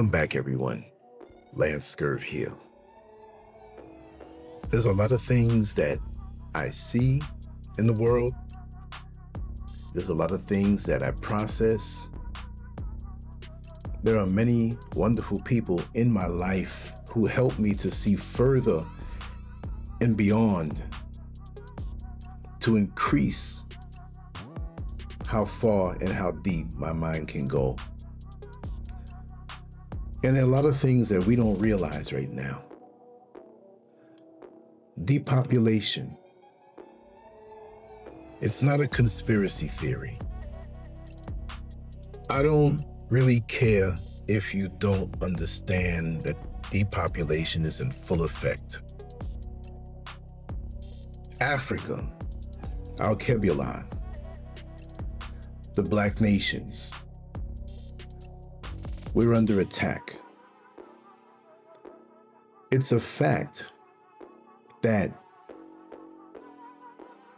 Welcome back, everyone. LanceScurv here. There's a lot of things that I see in the world. There's a lot of things that I process. There are many wonderful people in my life who help me to see further and beyond, to increase how far and how deep my mind can go. And there are a lot of things that we don't realize right now. Depopulation. It's not a conspiracy theory. I don't really care if you don't understand that depopulation is in full effect. Africa, our Kebulon, the Black nations, we're under attack. It's a fact that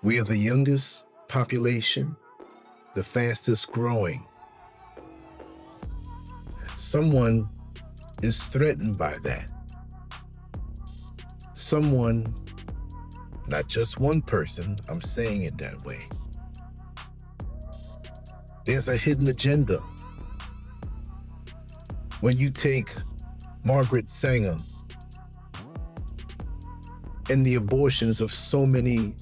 we are the youngest population, the fastest growing. Someone is threatened by that. Someone, not just one person, I'm saying it that way. There's a hidden agenda. When you take Margaret Sanger and the abortions of so many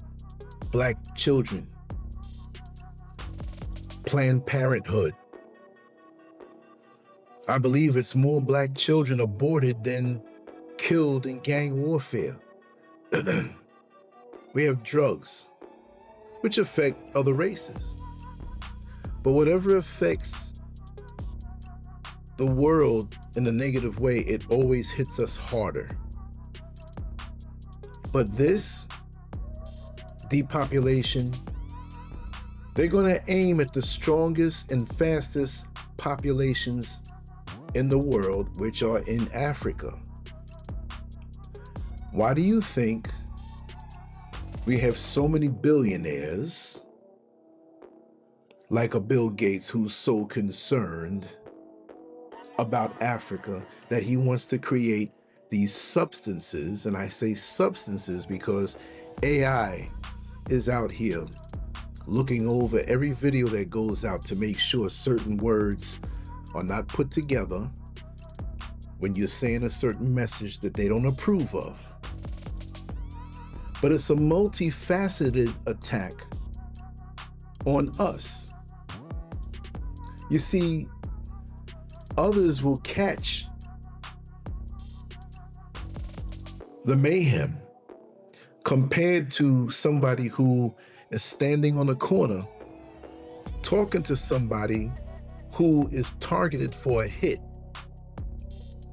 Black children, Planned Parenthood, I believe it's more Black children aborted than killed in gang warfare. We have drugs, which affect other races. But whatever affects the world in a negative way, it always hits us harder. But this depopulation, they're going to aim at the strongest and fastest populations in the world, which are in Africa. Why do you think we have so many billionaires like a Bill Gates who's so concerned about Africa that he wants to create these substances? And I say substances because AI is out here looking over every video that goes out to make sure certain words are not put together when you're saying a certain message that they don't approve of. But it's a multifaceted attack on us. You see, others will catch the mayhem compared to somebody who is standing on a corner talking to somebody who is targeted for a hit.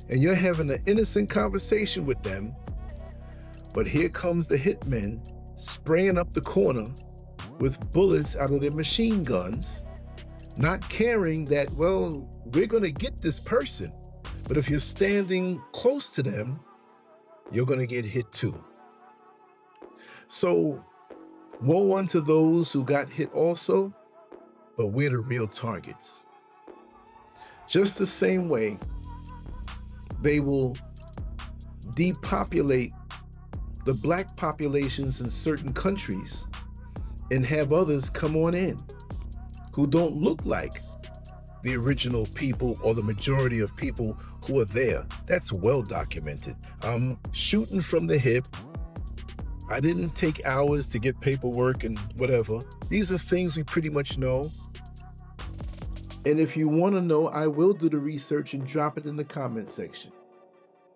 And you're having an innocent conversation with them, but here comes the hitmen spraying up the corner with bullets out of their machine guns, not caring that, well, we're gonna get this person. But if you're standing close to them, you're gonna get hit too. So woe unto those who got hit also, but we're the real targets. Just the same way they will depopulate the Black populations in certain countries and have others come on in who don't look like the original people or the majority of people who are there. That's well documented. I'm shooting from the hip. I didn't take hours to get paperwork and whatever. These are things we pretty much know. And if you want to know, I will do the research and drop it in the comment section.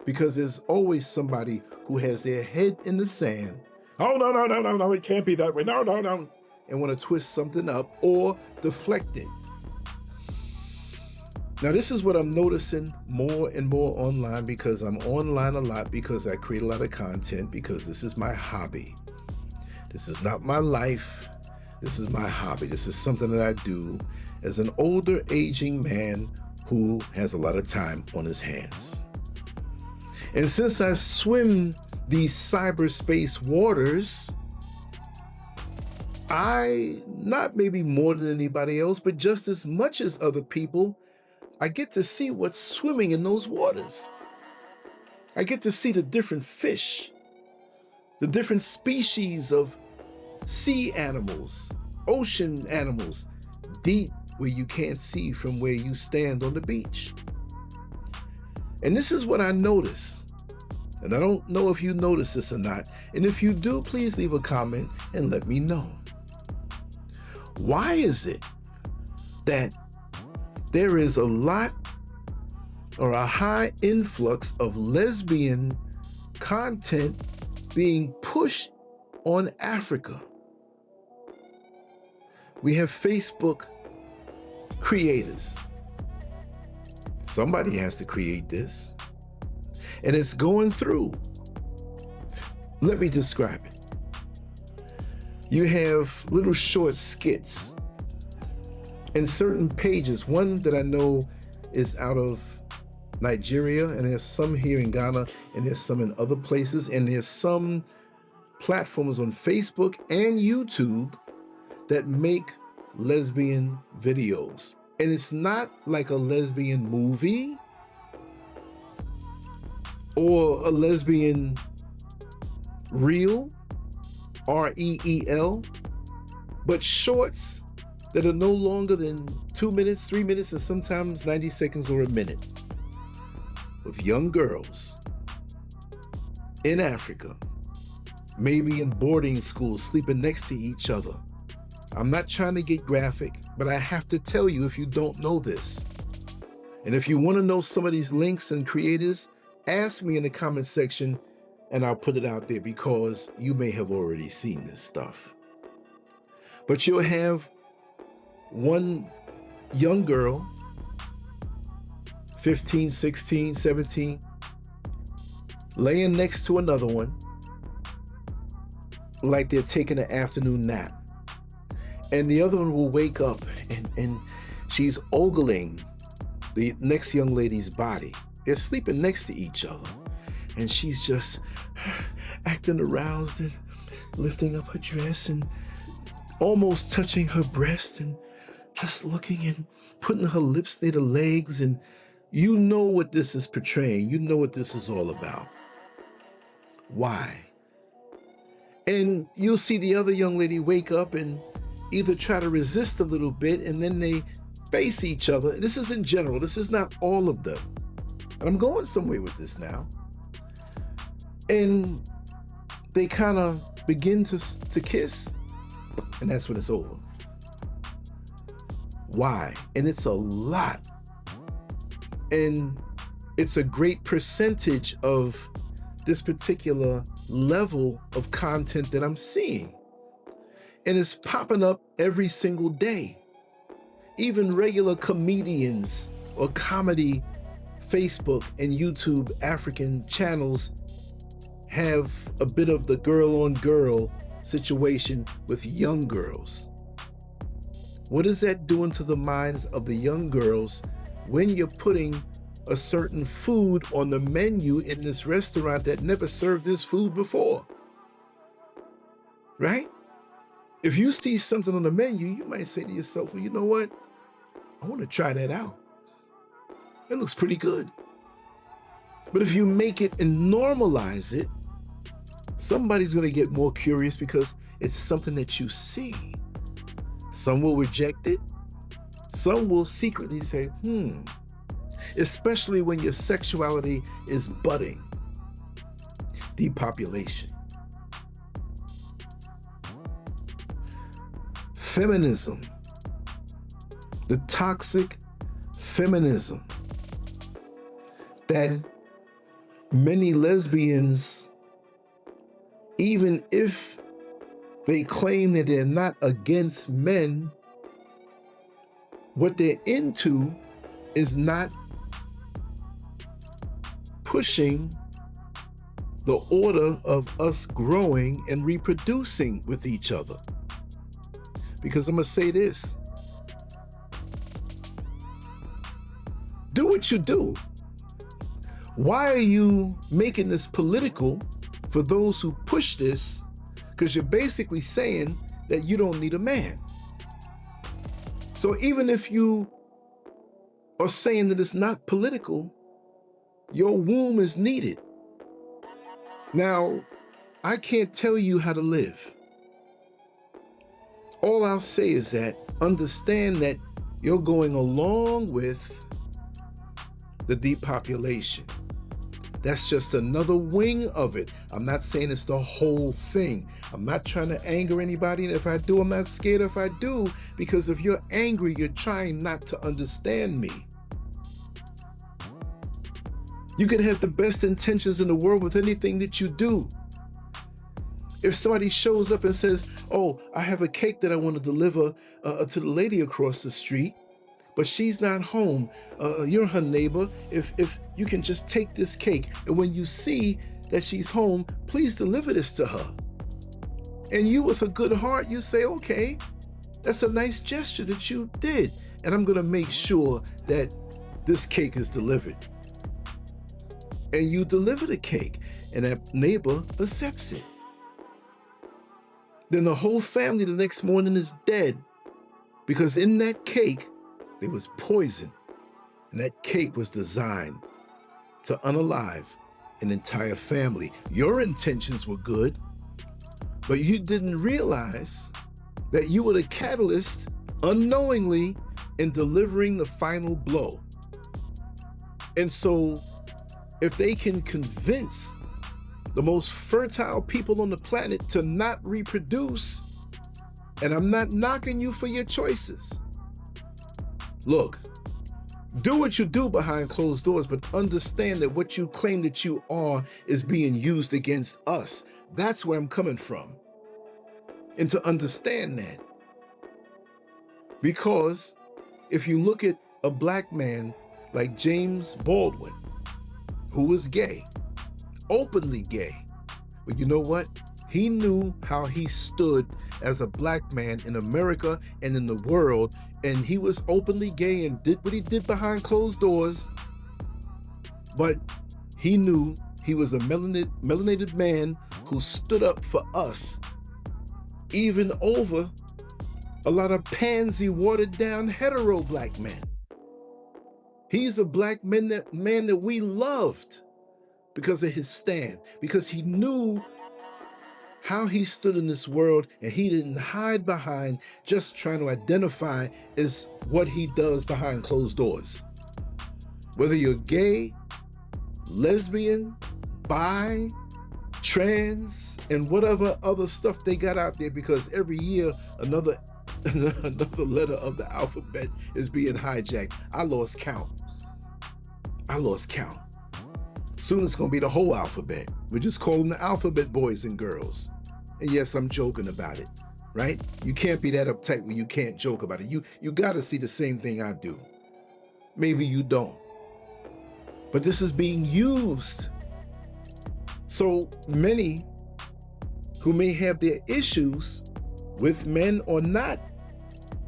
Because there's always somebody who has their head in the sand. Oh, no, it can't be that way. No. And want to twist something up or deflect it. Now, this is what I'm noticing more and more online, because I'm online a lot, because I create a lot of content, because this is my hobby. This is not my life. This is my hobby. This is something that I do as an older, aging man who has a lot of time on his hands. And since I swim these cyberspace waters, I, not maybe more than anybody else, but just as much as other people, I get to see what's swimming in those waters. I get to see the different fish, the different species of sea animals, ocean animals, deep where you can't see from where you stand on the beach. And this is what I notice. And I don't know if you notice this or not. And if you do, please leave a comment and let me know. Why is it that there is a lot or a high influx of lesbian content being pushed on Africa? We have Facebook creators. Somebody has to create this. And it's going through. Let me describe it. You have little short skits and certain pages. One that I know is out of Nigeria, and there's some here in Ghana, and there's some in other places, and there's some platforms on Facebook and YouTube that make lesbian videos. And it's not like a lesbian movie or a lesbian reel, REEL, but shorts that are no longer than 2 minutes, 3 minutes, and sometimes 90 seconds or a minute, with young girls in Africa, maybe in boarding schools, sleeping next to each other. I'm not trying to get graphic, but I have to tell you if you don't know this. And if you want to know some of these links and creators, ask me in the comment section and I'll put it out there, because you may have already seen this stuff. But you'll have one young girl, 15, 16, 17, laying next to another one like they're taking an afternoon nap. And the other one will wake up and she's ogling the next young lady's body. They're sleeping next to each other. And she's just acting aroused and lifting up her dress and almost touching her breast and just looking and putting her lips near the legs. And you know what this is portraying. You know what this is all about. Why? And you'll see the other young lady wake up and either try to resist a little bit, and then they face each other. This is in general. This is not all of them. And I'm going somewhere with this now. And they kind of begin to kiss, and that's when it's over. Why? And it's a lot. And it's a great percentage of this particular level of content that I'm seeing. And it's popping up every single day. Even regular comedians or comedy Facebook and YouTube African channels have a bit of the girl on girl situation with young girls. What is that doing to the minds of the young girls when you're putting a certain food on the menu in this restaurant that never served this food before? Right? If you see something on the menu, you might say to yourself, well, you know what? I want to try that out. It looks pretty good. But if you make it and normalize it, somebody's going to get more curious because it's something that you see. Some will reject it. Some will secretly say, especially when your sexuality is budding. Depopulation. Feminism. The toxic feminism that many lesbians, even if they claim that they're not against men, what they're into is not pushing the order of us growing and reproducing with each other. Because I'm going to say this. Do what you do. Why are you making this political for those who push this? Because you're basically saying that you don't need a man. So even if you or saying that it's not political, your womb is needed. Now, I can't tell you how to live. All I'll say is that understand that you're going along with the depopulation. That's just another wing of it. I'm not saying it's the whole thing. I'm not trying to anger anybody, and if I do, I'm not scared if I do, because if you're angry, you're trying not to understand me. You can have the best intentions in the world with anything that you do. If somebody shows up and says, oh, I have a cake that I want to deliver to the lady across the street, but she's not home, you're her neighbor, if you can just take this cake, and when you see that she's home, please deliver this to her. And you, with a good heart, you say, okay, that's a nice gesture that you did, and I'm gonna make sure that this cake is delivered. And you deliver the cake, and that neighbor accepts it. Then the whole family the next morning is dead, because in that cake, there was poison, and that cake was designed to unalive an entire family. Your intentions were good, but you didn't realize that you were the catalyst unknowingly in delivering the final blow. And so if they can convince the most fertile people on the planet to not reproduce, and I'm not knocking you for your choices. Look, do what you do behind closed doors, but understand that what you claim that you are is being used against us. That's where I'm coming from. And to understand that. Because if you look at a black man like James Baldwin, who was gay, openly gay, but you know what? He knew how he stood as a black man in America and in the world, and he was openly gay and did what he did behind closed doors, but he knew he was a melanated man who stood up for us, even over a lot of pansy, watered down hetero black men. He's a black man that we loved because of his stand, because he knew how he stood in this world, and he didn't hide behind just trying to identify as what he does behind closed doors. Whether you're gay, lesbian, bi, trans, and whatever other stuff they got out there, because every year another letter of the alphabet is being hijacked. I lost count. Soon it's gonna be the whole alphabet. We're just calling the alphabet boys and girls. And yes, I'm joking about it, right? You can't be that uptight when you can't joke about it. You gotta see the same thing I do. Maybe you don't. But this is being used. So many who may have their issues with men or not,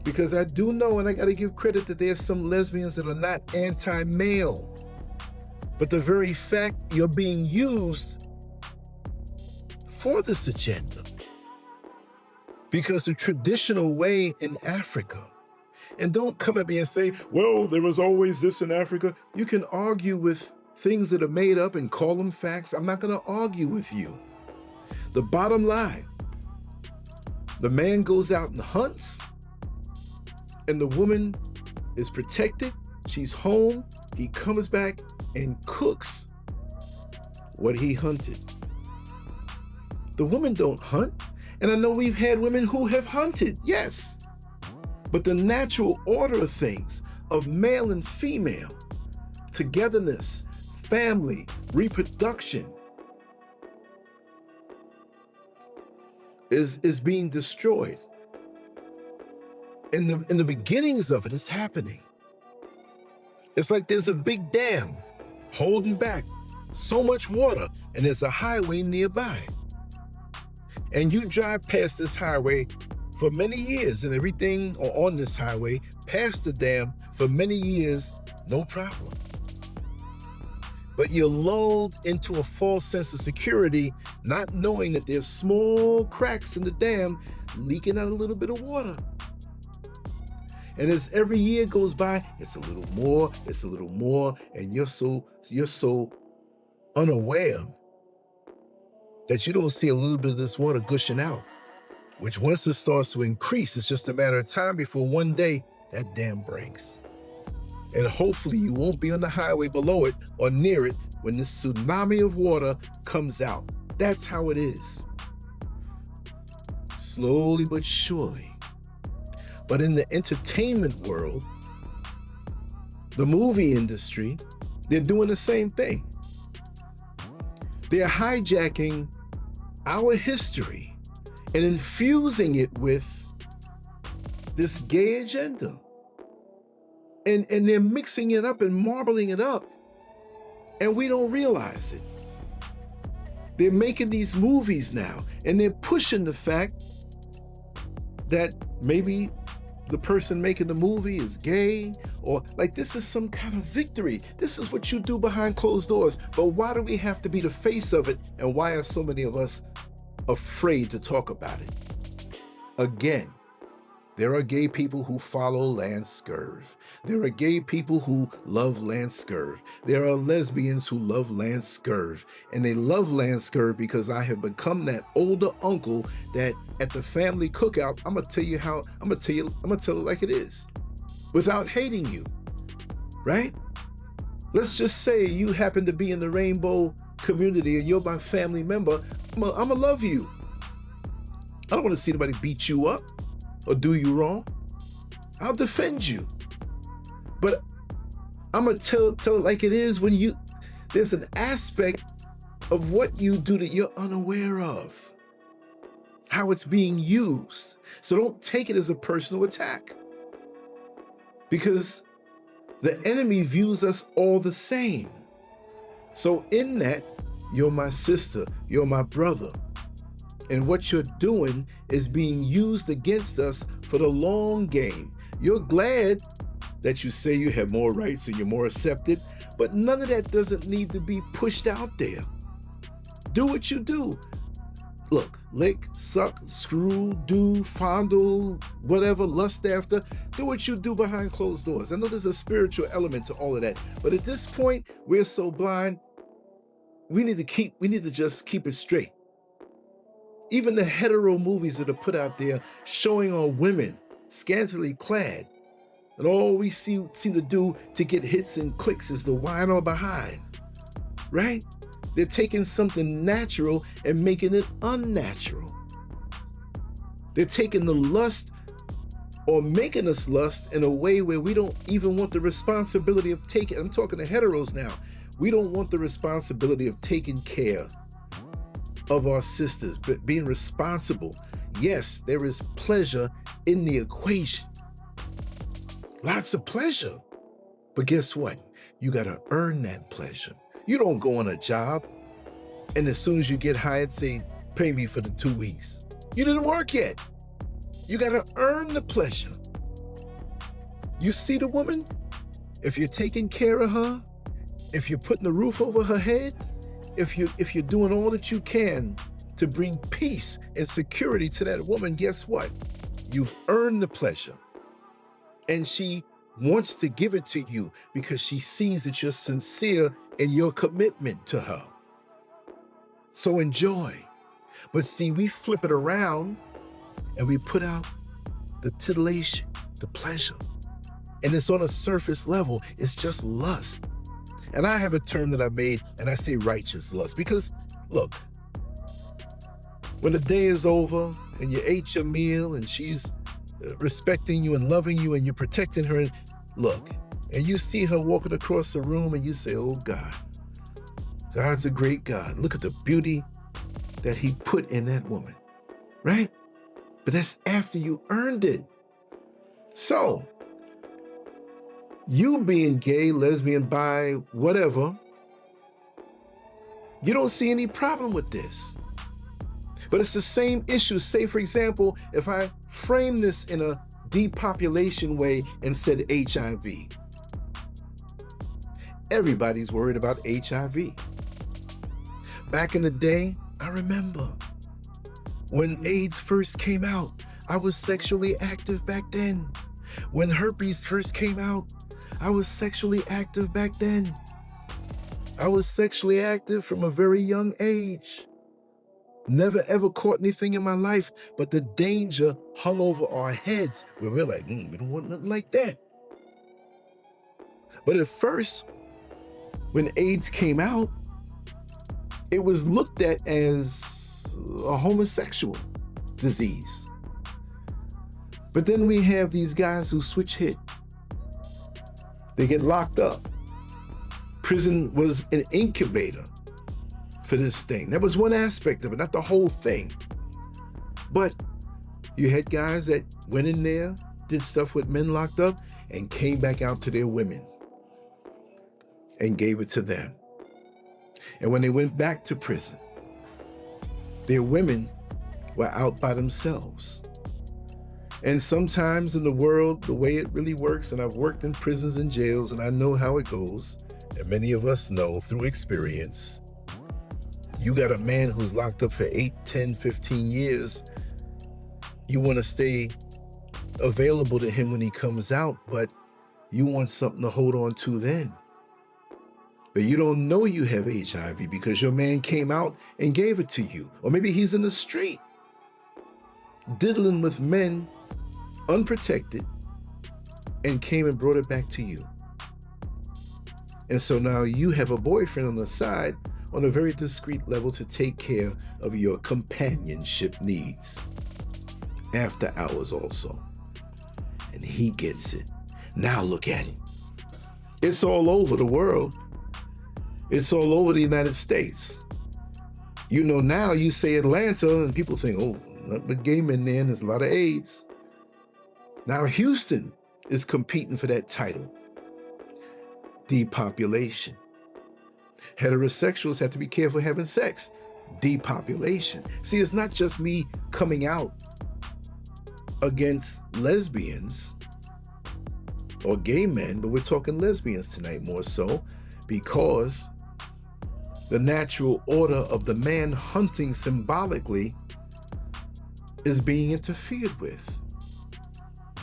because I do know, and I gotta give credit that there's some lesbians that are not anti-male. But the very fact you're being used for this agenda. Because the traditional way in Africa, and don't come at me and say, well, there was always this in Africa. You can argue with things that are made up and call them facts. I'm not gonna argue with you. The bottom line, the man goes out and hunts, and the woman is protected. She's home. He comes back and cooks what he hunted. The women don't hunt. And I know we've had women who have hunted, yes. But the natural order of things, of male and female, togetherness, family, reproduction, is being destroyed. In the beginnings of it is happening. It's like there's a big dam holding back so much water, and there's a highway nearby. And you drive past this highway for many years, and everything on this highway past the dam for many years, no problem. But you're lulled into a false sense of security, not knowing that there's small cracks in the dam leaking out a little bit of water. And as every year goes by, it's a little more, it's a little more, and you're so unaware that you don't see a little bit of this water gushing out, which once it starts to increase, it's just a matter of time before one day that dam breaks. And hopefully you won't be on the highway below it or near it when this tsunami of water comes out. That's how it is. Slowly but surely. But in the entertainment world, the movie industry, they're doing the same thing. They're hijacking our history and infusing it with this gay agenda. And they're mixing it up and marbling it up, and we don't realize it. They're making these movies now, and they're pushing the fact that maybe the person making the movie is gay, or like this is some kind of victory. This is what you do behind closed doors. But why do we have to be the face of it? And why are so many of us afraid to talk about it? Again, there are gay people who follow LanceScurv. There are gay people who love LanceScurv. There are lesbians who love LanceScurv. And they love LanceScurv because I have become that older uncle that at the family cookout, I'm gonna tell it like it is, without hating you, right? Let's just say you happen to be in the rainbow community and you're my family member, I'm gonna love you. I don't wanna see anybody beat you up or do you wrong. I'll defend you. But I'm gonna tell it like it is when there's an aspect of what you do that you're unaware of, how it's being used. So don't take it as a personal attack, because the enemy views us all the same. So in that, you're my sister, you're my brother. And what you're doing is being used against us for the long game. You're glad that you say you have more rights and you're more accepted, but none of that doesn't need to be pushed out there. Do what you do. Look, lick, suck, screw, do, fondle, whatever, lust after. Do what you do behind closed doors. I know there's a spiritual element to all of that, but at this point, we're so blind, we need to just keep it straight. Even the hetero movies that are put out there showing our women scantily clad, and all we seem to do to get hits and clicks is to whine or behind, right? They're taking something natural and making it unnatural. They're taking the lust or making us lust in a way where we don't even want the responsibility of taking, I'm talking to heteros now, we don't want the responsibility of taking care of our sisters, but being responsible. Yes, there is pleasure in the equation. Lots of pleasure. But guess what? You gotta earn that pleasure. You don't go on a job and as soon as you get hired, say, pay me for the 2 weeks. You didn't work yet. You gotta earn the pleasure. You see the woman? If you're taking care of her, if you're putting the roof over her head, if you're doing all that you can to bring peace and security to that woman, guess what? You've earned the pleasure. And she wants to give it to you because she sees that you're sincere in your commitment to her. So enjoy. But see, we flip it around and we put out the titillation, the pleasure. And it's on a surface level, it's just lust. And I have a term that I made, and I say righteous lust, because look, when the day is over and you ate your meal and she's respecting you and loving you and you're protecting her, and look, and you see her walking across the room and you say, oh God, God's a great God. Look at the beauty that he put in that woman, right? But that's after you earned it. So, you being gay, lesbian, bi, whatever, you don't see any problem with this. But it's the same issue. Say, for example, if I frame this in a depopulation way and said HIV. Everybody's worried about HIV. Back in the day, I remember when AIDS first came out, I was sexually active back then. When herpes first came out, I was sexually active back then. I was sexually active from a very young age. Never ever caught anything in my life, but the danger hung over our heads where we're like, we don't want nothing like that. But at first, when AIDS came out, it was looked at as a homosexual disease. But then we have these guys who switch hit. They get locked up. Prison was an incubator for this thing. That was one aspect of it, not the whole thing. But you had guys that went in there, did stuff with men locked up, and came back out to their women and gave it to them. And when they went back to prison, their women were out by themselves. And sometimes in the world, the way it really works, and I've worked in prisons and jails, and I know how it goes, and many of us know through experience, you got a man who's locked up for 8, 10, 15 years. You want to stay available to him when he comes out, but you want something to hold on to then. But you don't know you have HIV because your man came out and gave it to you. Or maybe he's in the street diddling with men unprotected and came and brought it back to you. And so now you have a boyfriend on the side on a very discreet level to take care of your companionship needs. After hours also. And he gets it. Now look at it. It's all over the world. It's all over the United States. You know, now you say Atlanta and people think, oh, not but gay men there, and there's a lot of AIDS. Now Houston is competing for that title. Depopulation. Heterosexuals have to be careful having sex. Depopulation. See, it's not just me coming out against lesbians or gay men, but we're talking lesbians tonight more so, because the natural order of the man hunting symbolically is being interfered with.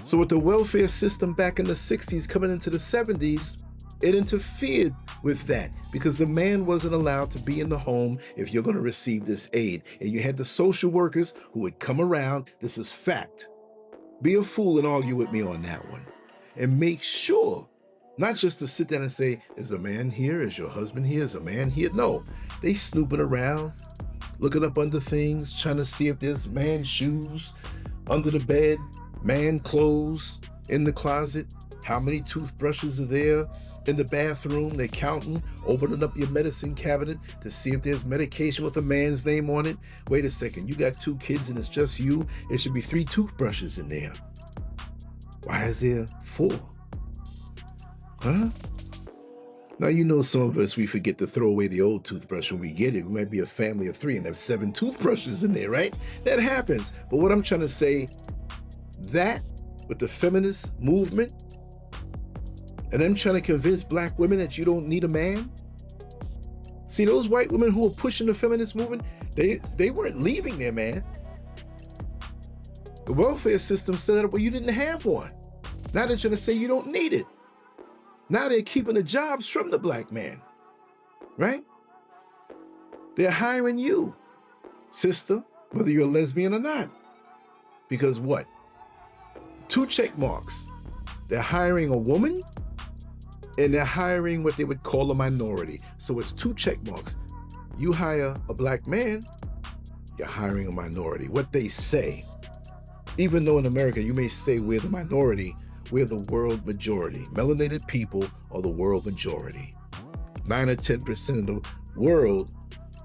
So with the welfare system back in the 60s coming into the 70s, it interfered with that because the man wasn't allowed to be in the home if you're going to receive this aid. And you had the social workers who would come around. This is fact. Be a fool and argue with me on that one. And make sure, not just to sit down and say, is a man here? Is your husband here? Is a man here? No, they snooping around, looking up under things, trying to see if there's man shoes under the bed, man clothes in the closet. How many toothbrushes are there in the bathroom? They're counting, opening up your medicine cabinet to see if there's medication with a man's name on it. Wait a second, you got 2 kids and it's just you. It should be 3 toothbrushes in there. Why is there 4? Huh? Now, you know, some of us, we forget to throw away the old toothbrush when we get it. We might be a family of 3 and have 7 toothbrushes in there, right? That happens. But what I'm trying to say, that with the feminist movement, and them trying to convince black women that you don't need a man. See, those white women who were pushing the feminist movement, they weren't leaving their man. The welfare system set up where you didn't have one. Now they're trying to say you don't need it. Now they're keeping the jobs from the black man, right? They're hiring you, sister, whether you're a lesbian or not. Because what? 2 check marks. They're hiring a woman, and they're hiring what they would call a minority. So it's 2 check marks. You hire a black man, you're hiring a minority. What they say, even though in America you may say we're the minority, we're the world majority. Melanated people are the world majority. 9 or 10% of the world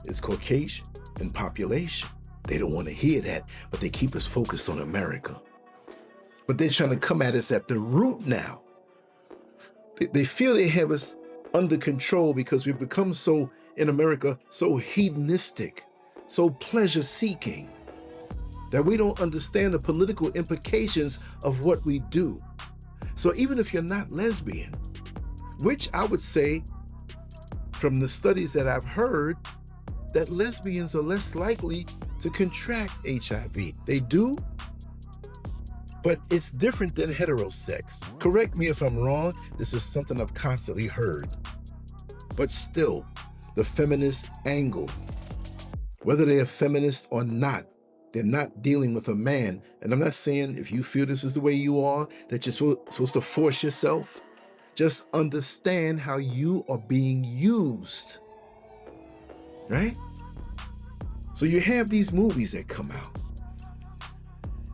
is Caucasian in population. They don't want to hear that, but they keep us focused on America. But they're trying to come at us at the root now. They feel they have us under control because we've become so, in America, so hedonistic, so pleasure-seeking, that we don't understand the political implications of what we do. So even if you're not lesbian, which I would say, from the studies that I've heard, that lesbians are less likely to contract HIV. They do, But it's different than heterosex. Correct me if I'm wrong, this is something I've constantly heard. But still, the feminist angle, whether they are feminist or not, they're not dealing with a man. And I'm not saying if you feel this is the way you are, that you're supposed to force yourself. Just understand how you are being used, right? So you have these movies that come out,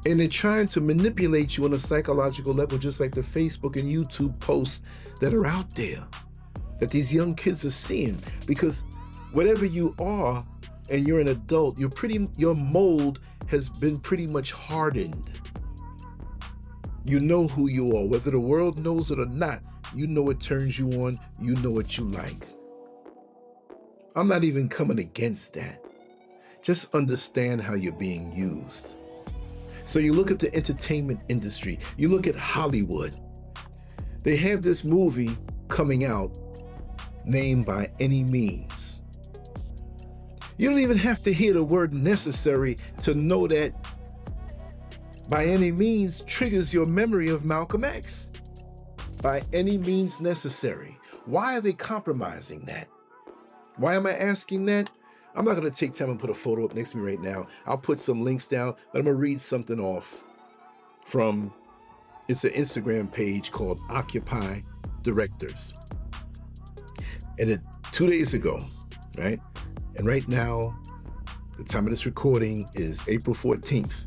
and they're trying to manipulate you on a psychological level, just like the Facebook and YouTube posts that are out there that these young kids are seeing. Because whatever you are and you're an adult, your mold has been pretty much hardened. You know who you are, whether the world knows it or not. You know what turns you on, you know what you like. I'm not even coming against that. Just understand how you're being used. So you look at the entertainment industry, you look at Hollywood. They have this movie coming out named By Any Means. You don't even have to hear the word necessary to know that by any means triggers your memory of Malcolm X. By any means necessary. Why are they compromising that? Why am I asking that? I'm not going to take time and put a photo up next to me right now. I'll put some links down, but I'm going to read something off from, it's an Instagram page called Occupy Directors. And 2 days ago, right? And right now, the time of this recording is April 14th.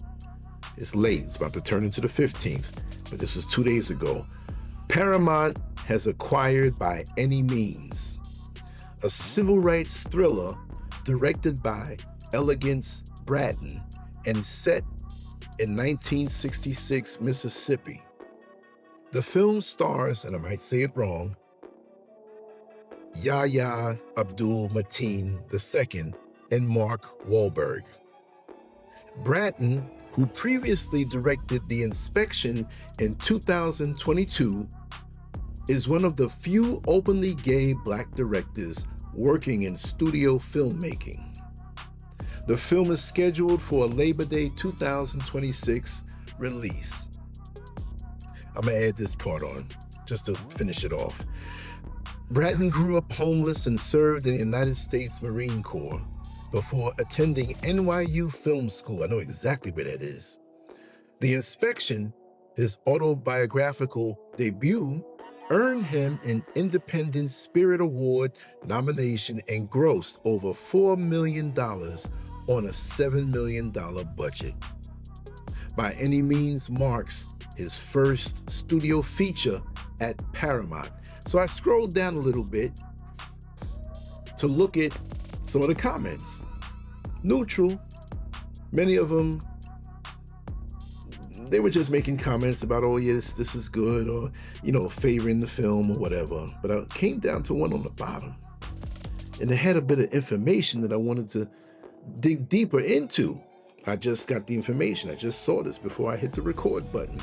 It's late, it's about to turn into the 15th, but this was 2 days ago. Paramount has acquired By Any Means, a civil rights thriller directed by Elegance Bratton and set in 1966 Mississippi. The film stars, and I might say it wrong, Yahya Abdul-Mateen II and Mark Wahlberg. Bratton, who previously directed The Inspection in 2022, is one of the few openly gay Black directors working in studio filmmaking. The film is scheduled for a Labor Day 2026 release. I'm gonna add this part on just to finish it off. Bratton grew up homeless and served in the United States Marine Corps before attending NYU Film School. I know exactly where that is. The Inspection, his autobiographical debut, earned him an Independent Spirit Award nomination and grossed over $4 million on a $7 million budget. By Any Means marks his first studio feature at Paramount. So I scrolled down a little bit to look at some of the comments. Neutral, many of them, they were just making comments about, oh yes, this is good, or, you know, favoring the film or whatever. But I came down to one on the bottom, and it had a bit of information that I wanted to dig deeper into. I just got the information. I just saw this before I hit the record button.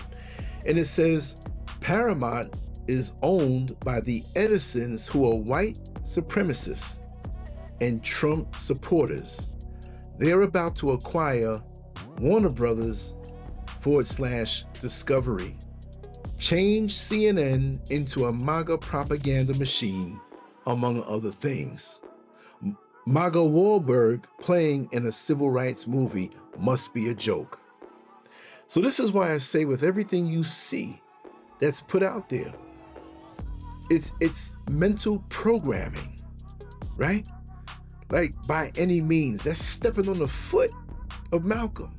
And it says, Paramount is owned by the Edisons, who are white supremacists and Trump supporters. They're about to acquire Warner Brothers /Discovery, change CNN into a MAGA propaganda machine, among other things. MAGA Wahlberg playing in a civil rights movie must be a joke. So this is why I say, with everything you see that's put out there, it's mental programming, right? Like, by any means, that's stepping on the foot of Malcolm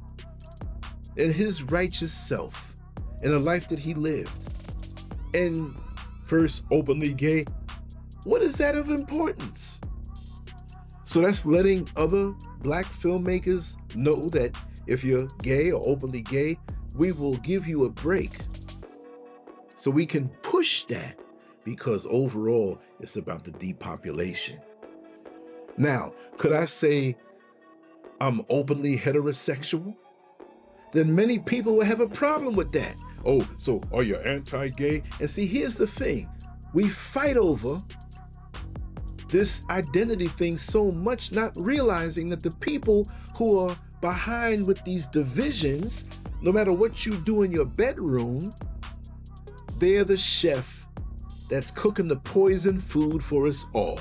and his righteous self and the life that he lived. And first openly gay, what is that of importance? So that's letting other Black filmmakers know that if you're gay or openly gay, we will give you a break. So we can push that, because overall it's about the depopulation. Now, could I say I'm openly heterosexual? Then many people will have a problem with that. Oh, so are you anti-gay? And see, here's the thing. We fight over this identity thing so much, not realizing that the people who are behind with these divisions No matter what you do in your bedroom, they're the chef that's cooking the poison food for us all.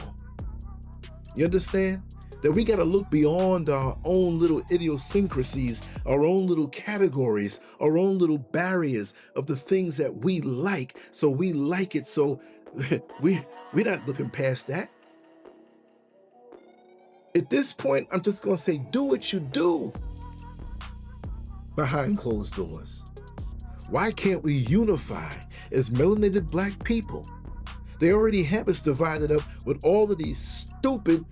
You understand? That we got to look beyond our own little idiosyncrasies, our own little categories, our own little barriers of the things that we like. So we like it. So we're not looking past that. At this point, I'm just going to say, do what you do behind closed doors. Why can't we unify as melanated black people? They already have us divided up with all of these stupid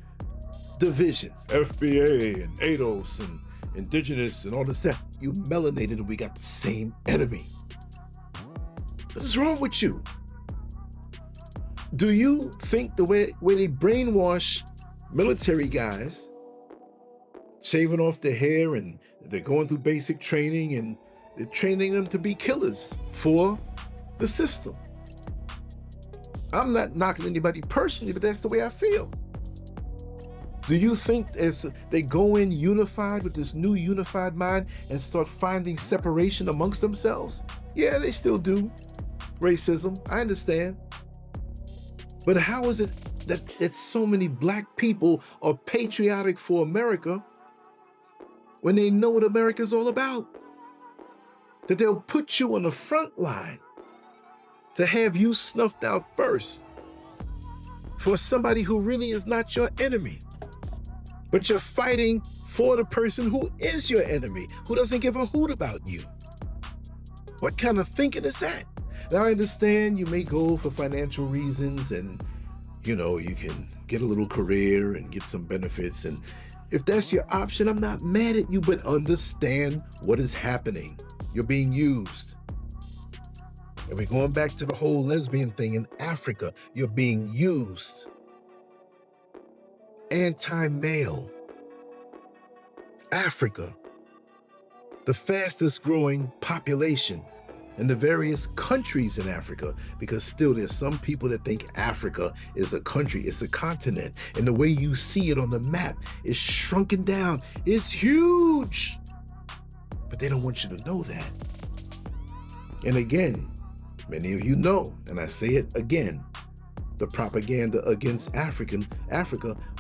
divisions, FBA and ADOS and indigenous and all this stuff. You melanated and we got the same enemy. What is wrong with you? Do you think the way they brainwash military guys, shaving off their hair and they're going through basic training and they're training them to be killers for the system? I'm not knocking anybody personally, but that's the way I feel. Do you think as they go in unified with this new unified mind and start finding separation amongst themselves? Yeah, they still do. Racism, I understand. But how is it that so many black people are patriotic for America when they know what America's all about? That they'll put you on the front line to have you snuffed out first for somebody who really is not your enemy. But you're fighting for the person who is your enemy, who doesn't give a hoot about you. What kind of thinking is that? Now I understand you may go for financial reasons and, you can get a little career and get some benefits. And if that's your option, I'm not mad at you, but understand what is happening. You're being used. And we're going back to the whole lesbian thing in Africa. You're being used. Anti-male. Africa, the fastest growing population in the various countries in Africa, because still there's some people that think Africa is a country, it's a continent. And the way you see it on the map is shrunken down. It's huge. But they don't want you to know that. And again, many of you know, and I say it again, the propaganda against Africa,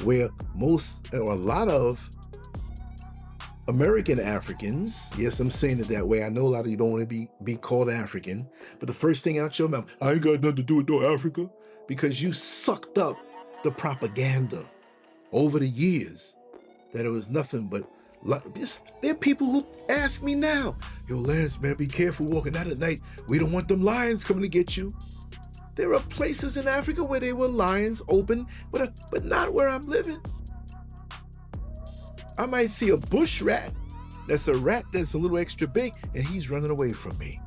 where most or a lot of American Africans, yes, I'm saying it that way. I know a lot of you don't want to be called African, but the first thing out your mouth, I ain't got nothing to do with no Africa, because you sucked up the propaganda over the years that it was nothing but, there are people who ask me now, yo, Lance, man, be careful walking out at night. We don't want them lions coming to get you. There are places in Africa where there were lions open, but not where I'm living. I might see a bush rat. That's a rat that's a little extra big, and he's running away from me.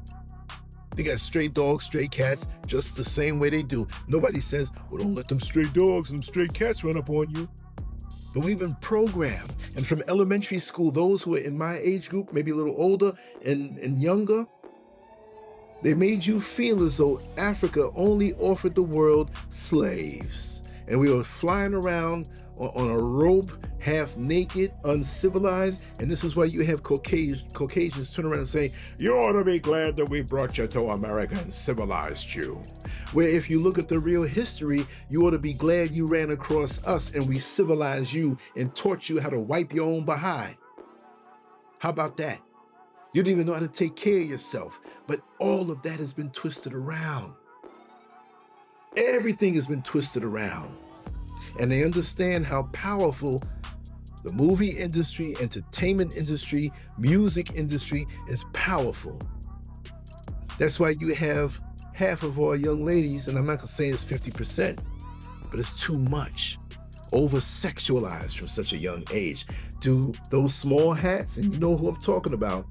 They got stray dogs, stray cats, just the same way they do. Nobody says, well, don't let them stray dogs and stray cats run up on you. But we've been programmed. And from elementary school, those who are in my age group, maybe a little older and younger, they made you feel as though Africa only offered the world slaves. And we were flying around on a rope, half naked, uncivilized. And this is why you have Caucasians turn around and say, you ought to be glad that we brought you to America and civilized you. Where if you look at the real history, you ought to be glad you ran across us and we civilized you and taught you how to wipe your own behind. How about that? You don't even know how to take care of yourself. But all of that has been twisted around. Everything has been twisted around. And they understand how powerful the movie industry, entertainment industry, music industry is powerful. That's why you have half of our young ladies, and I'm not gonna say it's 50%, but it's too much, over-sexualized from such a young age. Do those small hats, and you know who I'm talking about,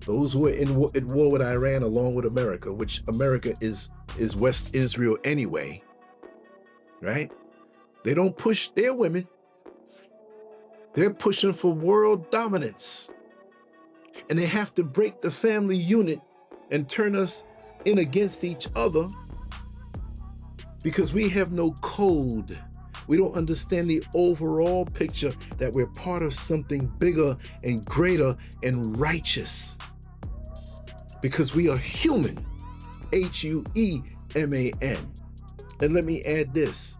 those who are at war with Iran along with America, which America is West Israel anyway, right? They don't push their women. They're pushing for world dominance. And they have to break the family unit and turn us in against each other because we have no code. We don't understand the overall picture that we're part of something bigger and greater and righteous. because we are human, Hueman. And let me add this.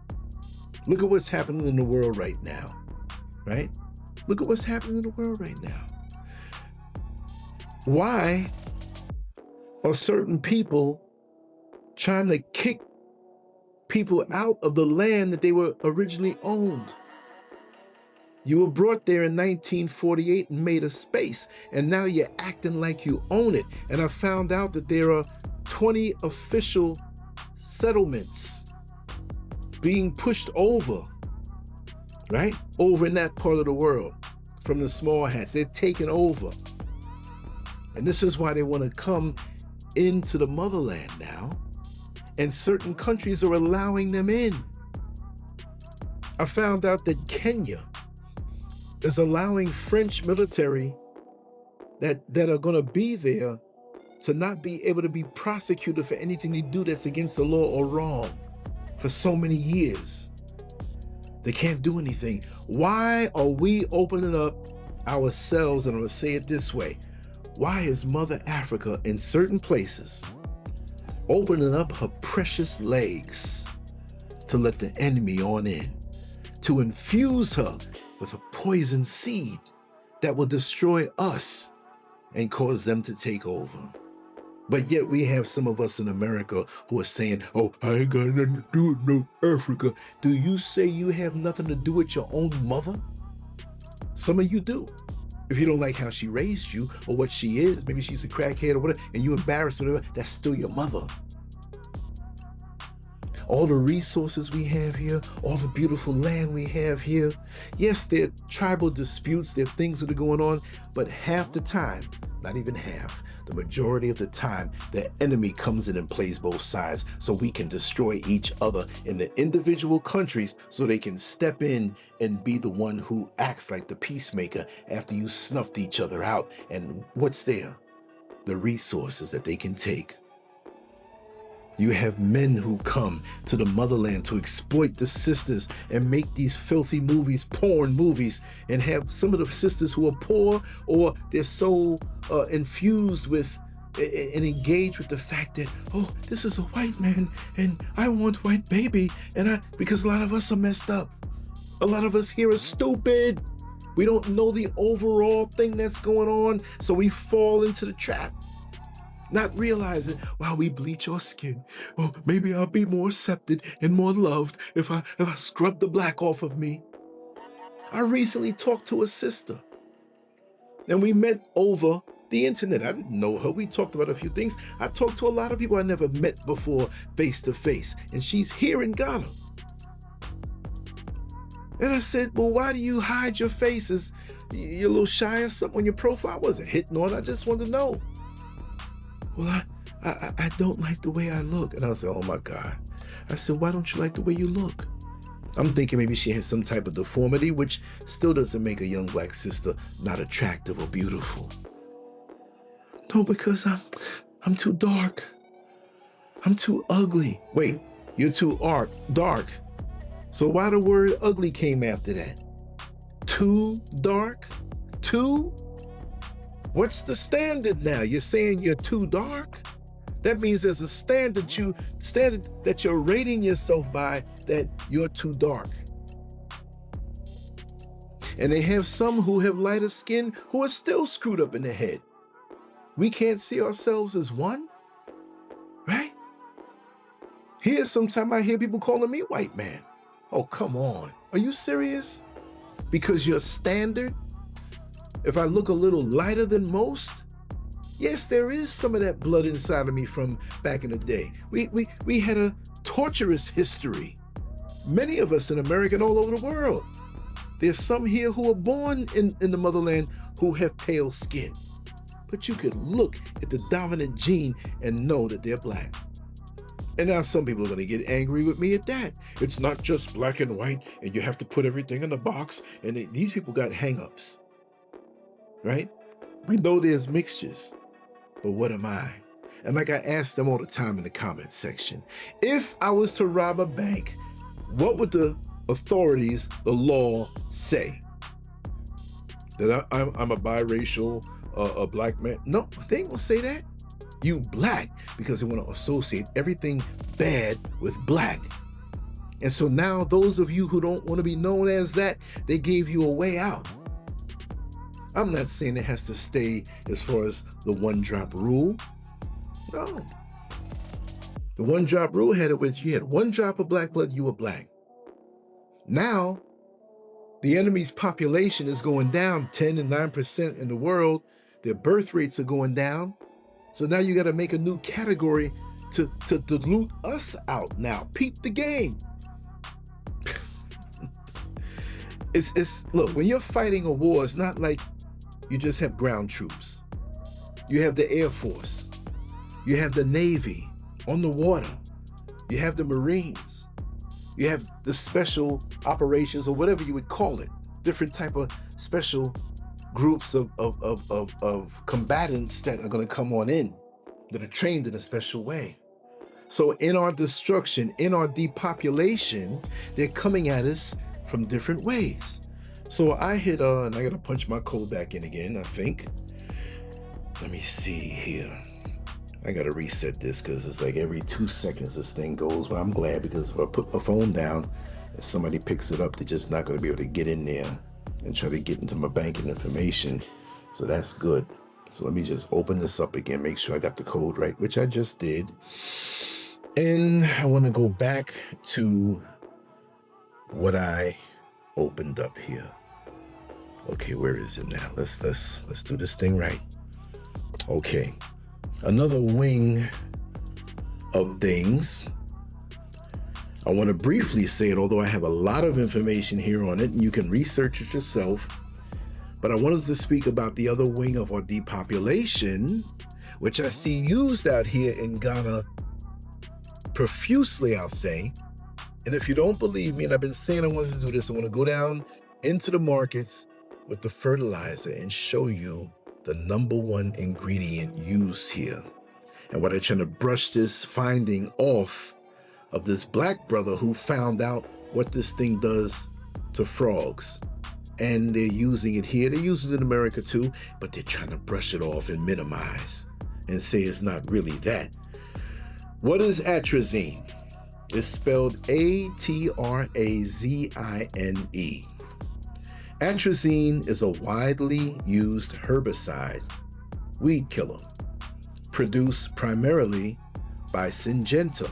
Look at what's happening in the world right now, right? Look at what's happening in the world right now. Why are certain people trying to kick people out of the land that they were originally owned? You were brought there in 1948 and made a space, and now you're acting like you own it. And I found out that there are 20 official settlements being pushed over, right? Over in that part of the world from the small hats. They're taking over. And this is why they want to come into the motherland now. And certain countries are allowing them in. I found out that Kenya is allowing French military that are going to be there to not be able to be prosecuted for anything they do that's against the law or wrong for so many years. They can't do anything. Why are we opening up ourselves? And I'm going to say it this way. Why is Mother Africa in certain places opening up her precious legs to let the enemy on in, to infuse her with a poison seed that will destroy us and cause them to take over? But yet we have some of us in America who are saying, oh, I ain't got nothing to do with no Africa. Do you say you have nothing to do with your own mother? Some of you do. If you don't like how she raised you or what she is, maybe she's a crackhead or whatever, and you embarrassed her, whatever, that's still your mother. All the resources we have here, all the beautiful land we have here. Yes, there are tribal disputes, there are things that are going on, but half the time, not even half, the majority of the time, the enemy comes in and plays both sides so we can destroy each other in the individual countries so they can step in and be the one who acts like the peacemaker after you snuffed each other out. And what's there? The resources that they can take. You have men who come to the motherland to exploit the sisters and make these filthy movies, porn movies, and have some of the sisters who are poor or they're so infused with and engaged with the fact that, oh, this is a white man and I want white baby. Because a lot of us are messed up. A lot of us here are stupid. We don't know the overall thing that's going on, so we fall into the trap. Not realizing, while we bleach our skin, oh, maybe I'll be more accepted and more loved if I scrub the black off of me. I recently talked to a sister, and we met over the internet. I didn't know her. We talked about a few things. I talked to a lot of people I never met before face to face, and she's here in Ghana. And I said, well, why do you hide your faces? You're a little shy or something on your profile? I wasn't hitting on. I just wanted to know. Well, I don't like the way I look. And I was like, oh my God. I said, why don't you like the way you look? I'm thinking maybe she has some type of deformity, which still doesn't make a young black sister not attractive or beautiful. No, because I'm too dark. I'm too ugly. Wait, you're too dark. So why the word ugly came after that? Too dark? Too? What's the standard now? You're saying you're too dark? That means there's a standard that you're rating yourself by, that you're too dark. And they have some who have lighter skin who are still screwed up in the head. We can't see ourselves as one, right? Here, sometimes I hear people calling me white man. Oh, come on. Are you serious? Because your standard, if I look a little lighter than most, yes, there is some of that blood inside of me from back in the day. We had a torturous history. Many of us in America and all over the world. There's some here who are born in the motherland who have pale skin. But you could look at the dominant gene and know that they're black. And now some people are going to get angry with me at that. It's not just black and white and you have to put everything in the box. And these people got hang-ups. Right? We know there's mixtures, but what am I? And like I ask them all the time in the comment section, if I was to rob a bank, what would the authorities, the law, say? That I'm a biracial, a black man? No, they ain't gonna say that. You black, because they want to associate everything bad with black. And so now those of you who don't want to be known as that, they gave you a way out. I'm not saying it has to stay as far as the one-drop rule. No. The one-drop rule had it with you had one drop of black blood, you were black. Now, the enemy's population is going down 10 and 9% in the world. Their birth rates are going down. So now you got to make a new category to dilute us out now. Peep the game. Look, when you're fighting a war, it's not like you just have ground troops. You have the Air Force. You have the Navy on the water. You have the Marines. You have the special operations, or whatever you would call it, different type of special groups of combatants that are going to come on in, that are trained in a special way. So in our destruction, in our depopulation, they're coming at us from different ways. So I hit, and I got to punch my code back in again, I think. Let me see here. I got to reset this because it's like every 2 seconds this thing goes. Well, I'm glad, because if I put my phone down and somebody picks it up, they're just not going to be able to get in there and try to get into my banking information. So that's good. So let me just open this up again, make sure I got the code right, which I just did. And I want to go back to what I opened up here. Okay, where is it now? Let's do this thing right. Okay. Another wing of things. I want to briefly say it, although I have a lot of information here on it, and you can research it yourself. But I wanted to speak about the other wing of our depopulation, which I see used out here in Ghana profusely, I'll say. And if you don't believe me, and I've been saying I wanted to do this, I want to go down into the markets with the fertilizer and show you the #1 ingredient used here. And what I'm trying to brush this finding off of this black brother who found out what this thing does to frogs. And they're using it here. They use it in America too, but they're trying to brush it off and minimize and say it's not really that. What is atrazine? It's spelled A-T-R-A-Z-I-N-E. Atrazine is a widely used herbicide, weed killer, produced primarily by Syngenta,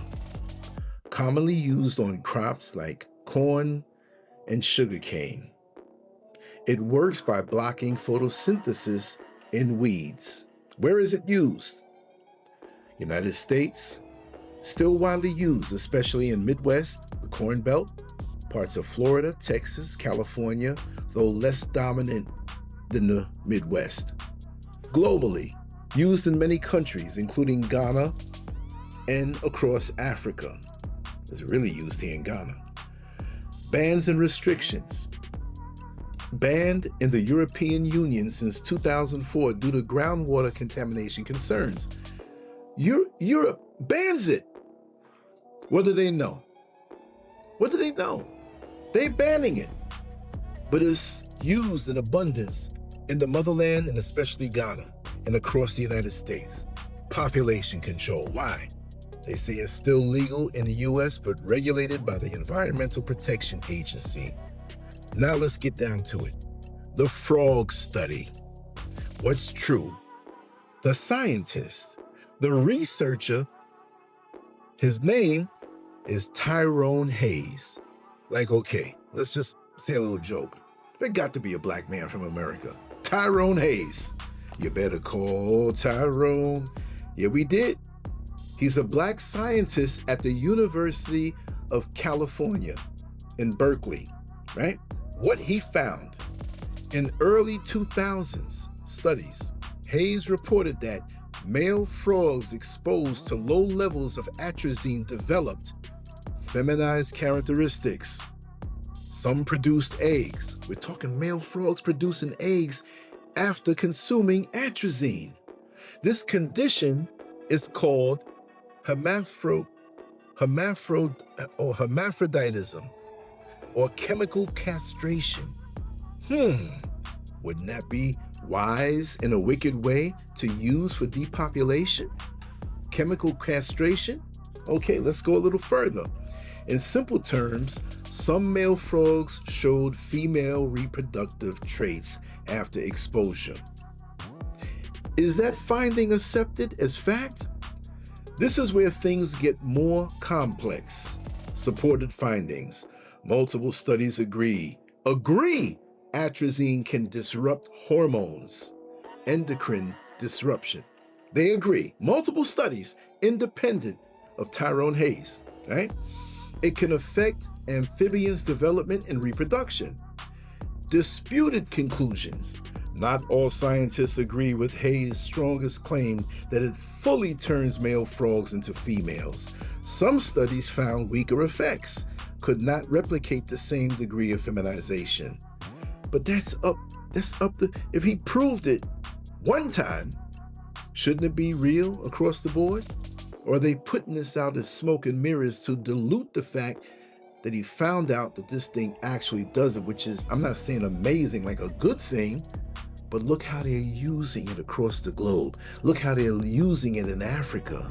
commonly used on crops like corn and sugarcane. It works by blocking photosynthesis in weeds. Where is it used? United States, still widely used, especially in Midwest, the Corn Belt, parts of Florida, Texas, California, though less dominant than the Midwest. Globally, used in many countries, including Ghana and across Africa. It's really used here in Ghana. Bans and restrictions. Banned in the European Union since 2004 due to groundwater contamination concerns. Europe bans it. What do they know? What do they know? They're banning it. But it's used in abundance in the motherland, and especially Ghana and across the United States. Population control. Why? They say it's still legal in the US, but regulated by the Environmental Protection Agency. Now let's get down to it. The frog study. What's true? The scientist, the researcher, his name is Tyrone Hayes. Like, okay, let's just say a little joke. There got to be a black man from America. Tyrone Hayes. You better call Tyrone. Yeah, we did. He's a black scientist at the University of California in Berkeley, right? What he found in early 2000s studies, Hayes reported that male frogs exposed to low levels of atrazine developed feminized characteristics. Some produced eggs. We're talking male frogs producing eggs after consuming atrazine. This condition is called hermaphroditism or chemical castration. Wouldn't that be wise in a wicked way to use for depopulation? chemical castration? Okay, let's go a little further. In simple terms, some male frogs showed female reproductive traits after exposure. Is that finding accepted as fact? This is where things get more complex. Supported findings. Multiple studies agree atrazine can disrupt hormones, endocrine disruption. They agree. Multiple studies, independent of Tyrone Hayes, right? It can affect amphibians' development and reproduction. Disputed conclusions. Not all scientists agree with Hayes' strongest claim that it fully turns male frogs into females. Some studies found weaker effects, could not replicate the same degree of feminization. But that's up to, if he proved it one time, shouldn't it be real across the board? Or are they putting this out as smoke and mirrors to dilute the fact that he found out that this thing actually does it, which is, I'm not saying amazing, like a good thing, but look how they're using it across the globe. Look how they're using it in Africa.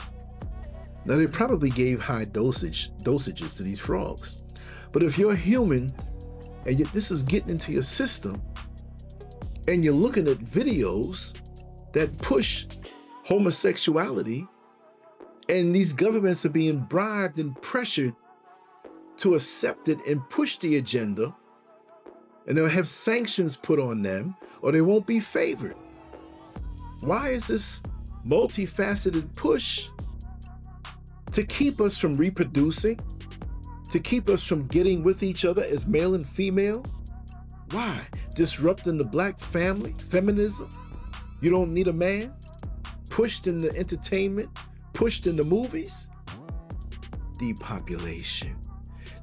Now, they probably gave high dosages to these frogs. But if you're human and yet this is getting into your system and you're looking at videos that push homosexuality, and these governments are being bribed and pressured to accept it and push the agenda, and they'll have sanctions put on them, or they won't be favored. Why is this multifaceted push to keep us from reproducing, to keep us from getting with each other as male and female? Why? Disrupting the black family, feminism. You don't need a man? Pushed in the entertainment, pushed in the movies. Depopulation.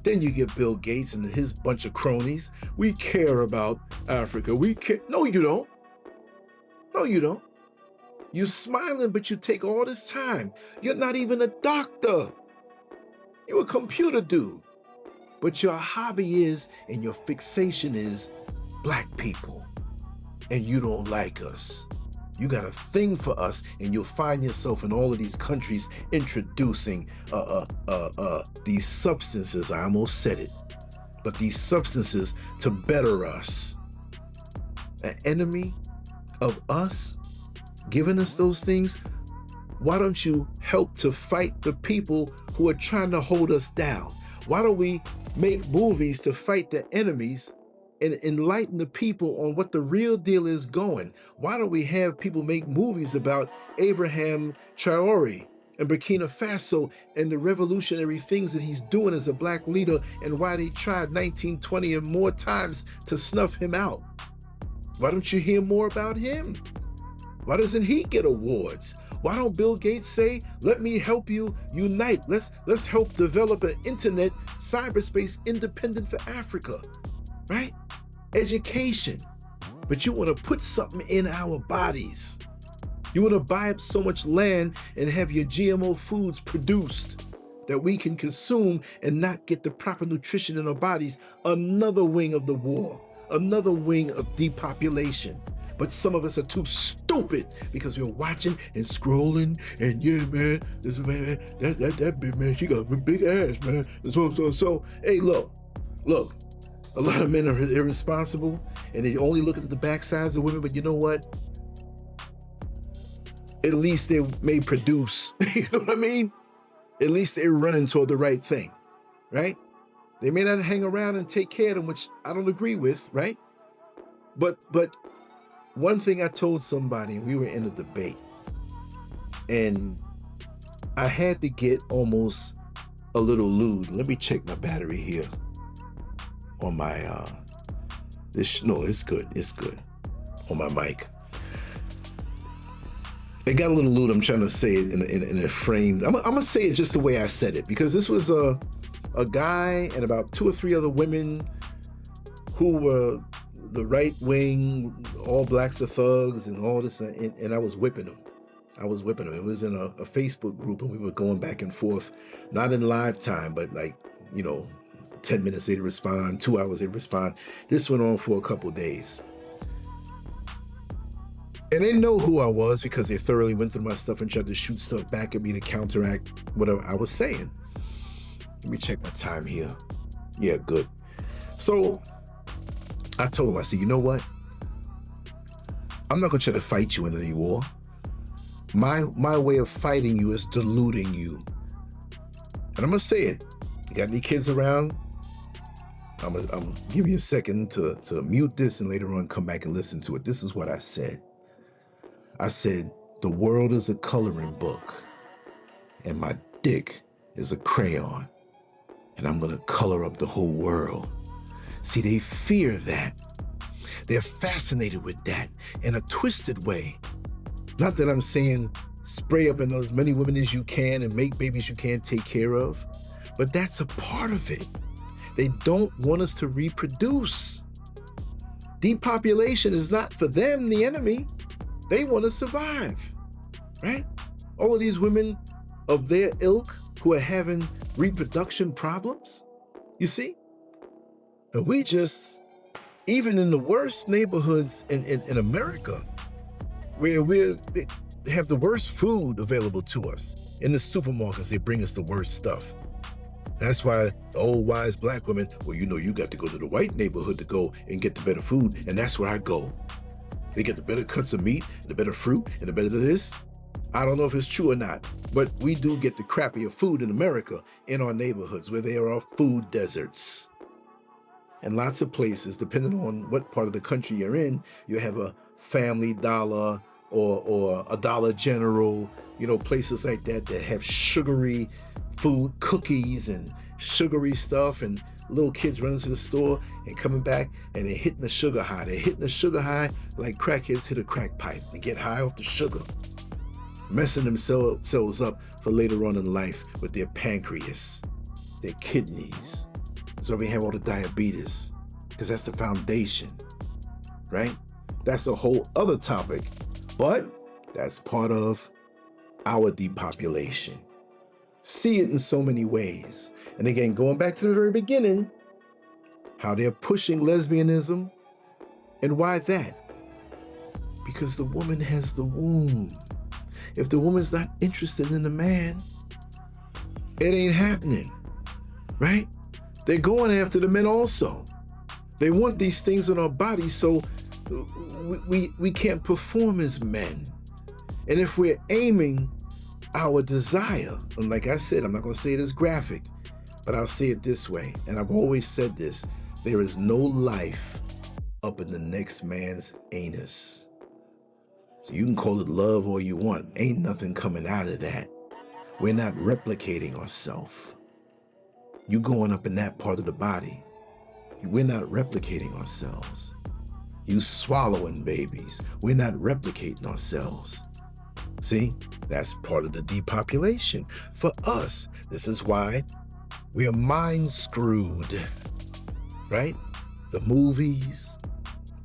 Then you get Bill Gates and his bunch of cronies. We care about Africa. We care. No, you don't. No, you don't. You're smiling, but you take all this time. You're not even a doctor. You're a computer dude. But your hobby is, and your fixation is, black people. And you don't like us. You got a thing for us, and you'll find yourself in all of these countries introducing these substances. I almost said it, but these substances to better us. An enemy of us giving us those things. Why don't you help to fight the people who are trying to hold us down? Why don't we make movies to fight the enemies and enlighten the people on what the real deal is going? Why don't we have people make movies about Abraham Traore and Burkina Faso and the revolutionary things that he's doing as a black leader, and why they tried 19, 20 and more times to snuff him out? Why don't you hear more about him? Why doesn't he get awards? Why don't Bill Gates say, let me help you unite. Let's help develop an internet cyberspace independent for Africa, right? Education. But you want to put something in our bodies. You want to buy up so much land and have your GMO foods produced that we can consume and not get the proper nutrition in our bodies. Another wing of the war, another wing of depopulation. But some of us are too stupid because we're watching and scrolling, and yeah, man, this man, that big man, she got a big ass, man. So, hey, look, a lot of men are irresponsible and they only look at the backsides of women, but you know what? At least they may produce, you know what I mean? At least they're running toward the right thing, right? They may not hang around and take care of them, which I don't agree with, right? But one thing I told somebody, we were in a debate, and I had to get almost a little lewd. Let me check my battery here on my, no, it's good, on my mic. It got a little lewd. I'm trying to say it in a frame. I'm gonna say it just the way I said it, because this was a guy and about 2 or 3 other women who were the right wing, all blacks are thugs and all this, and I was whipping them. It was in a Facebook group, and we were going back and forth, not in live time, but like, 10 minutes they'd respond, 2 hours they'd respond. This went on for a couple days. And they know who I was because they thoroughly went through my stuff and tried to shoot stuff back at me to counteract whatever I was saying. Let me check my time here. Yeah, good. So I told him, I said, you know what? I'm not gonna try to fight you in any war. My way of fighting you is deluding you. And I'm gonna say it. You got any kids around? I'm gonna give you a second to mute this and later on come back and listen to it. This is what I said. I said, the world is a coloring book and my dick is a crayon and I'm gonna color up the whole world. See, they fear that. They're fascinated with that in a twisted way. Not that I'm saying spray up in as many women as you can and make babies you can't take care of, but that's a part of it. They don't want us to reproduce. Depopulation is not for them, the enemy. They want to survive, right? All of these women of their ilk who are having reproduction problems, you see? And we just, even in the worst neighborhoods in America, where they have the worst food available to us. In the supermarkets, they bring us the worst stuff. That's why the old wise black women, well, you know, you got to go to the white neighborhood to go and get the better food, and that's where I go. They get the better cuts of meat, the better fruit, and the better this. I don't know if it's true or not, but we do get the crappier food in America in our neighborhoods where there are food deserts. And lots of places, depending on what part of the country you're in, you have a Family Dollar or a Dollar General, you know, places like that that have sugary food, cookies and sugary stuff, and little kids running to the store and coming back and they're hitting the sugar high. They're hitting the sugar high like crackheads hit a crack pipe and get high off the sugar, messing themselves up for later on in life with their pancreas, their kidneys. That's why we have all the diabetes, because that's the foundation, right? That's a whole other topic, but that's part of our depopulation. See it in so many ways. And again, going back to the very beginning, how they're pushing lesbianism, and why that? Because the woman has the womb. If the woman's not interested in the man, it ain't happening, right? They're going after the men also. They want these things in our bodies so we can't perform as men. And if we're aiming our desire, and like I said, I'm not going to say it as graphic, but I'll say it this way, and I've always said this, there is no life up in the next man's anus. So you can call it love all you want. Ain't nothing coming out of that. We're not replicating ourselves. You going up in that part of the body. We're not replicating ourselves. You swallowing babies. We're not replicating ourselves. See, that's part of the depopulation. For us, this is why we are mind screwed, right? The movies,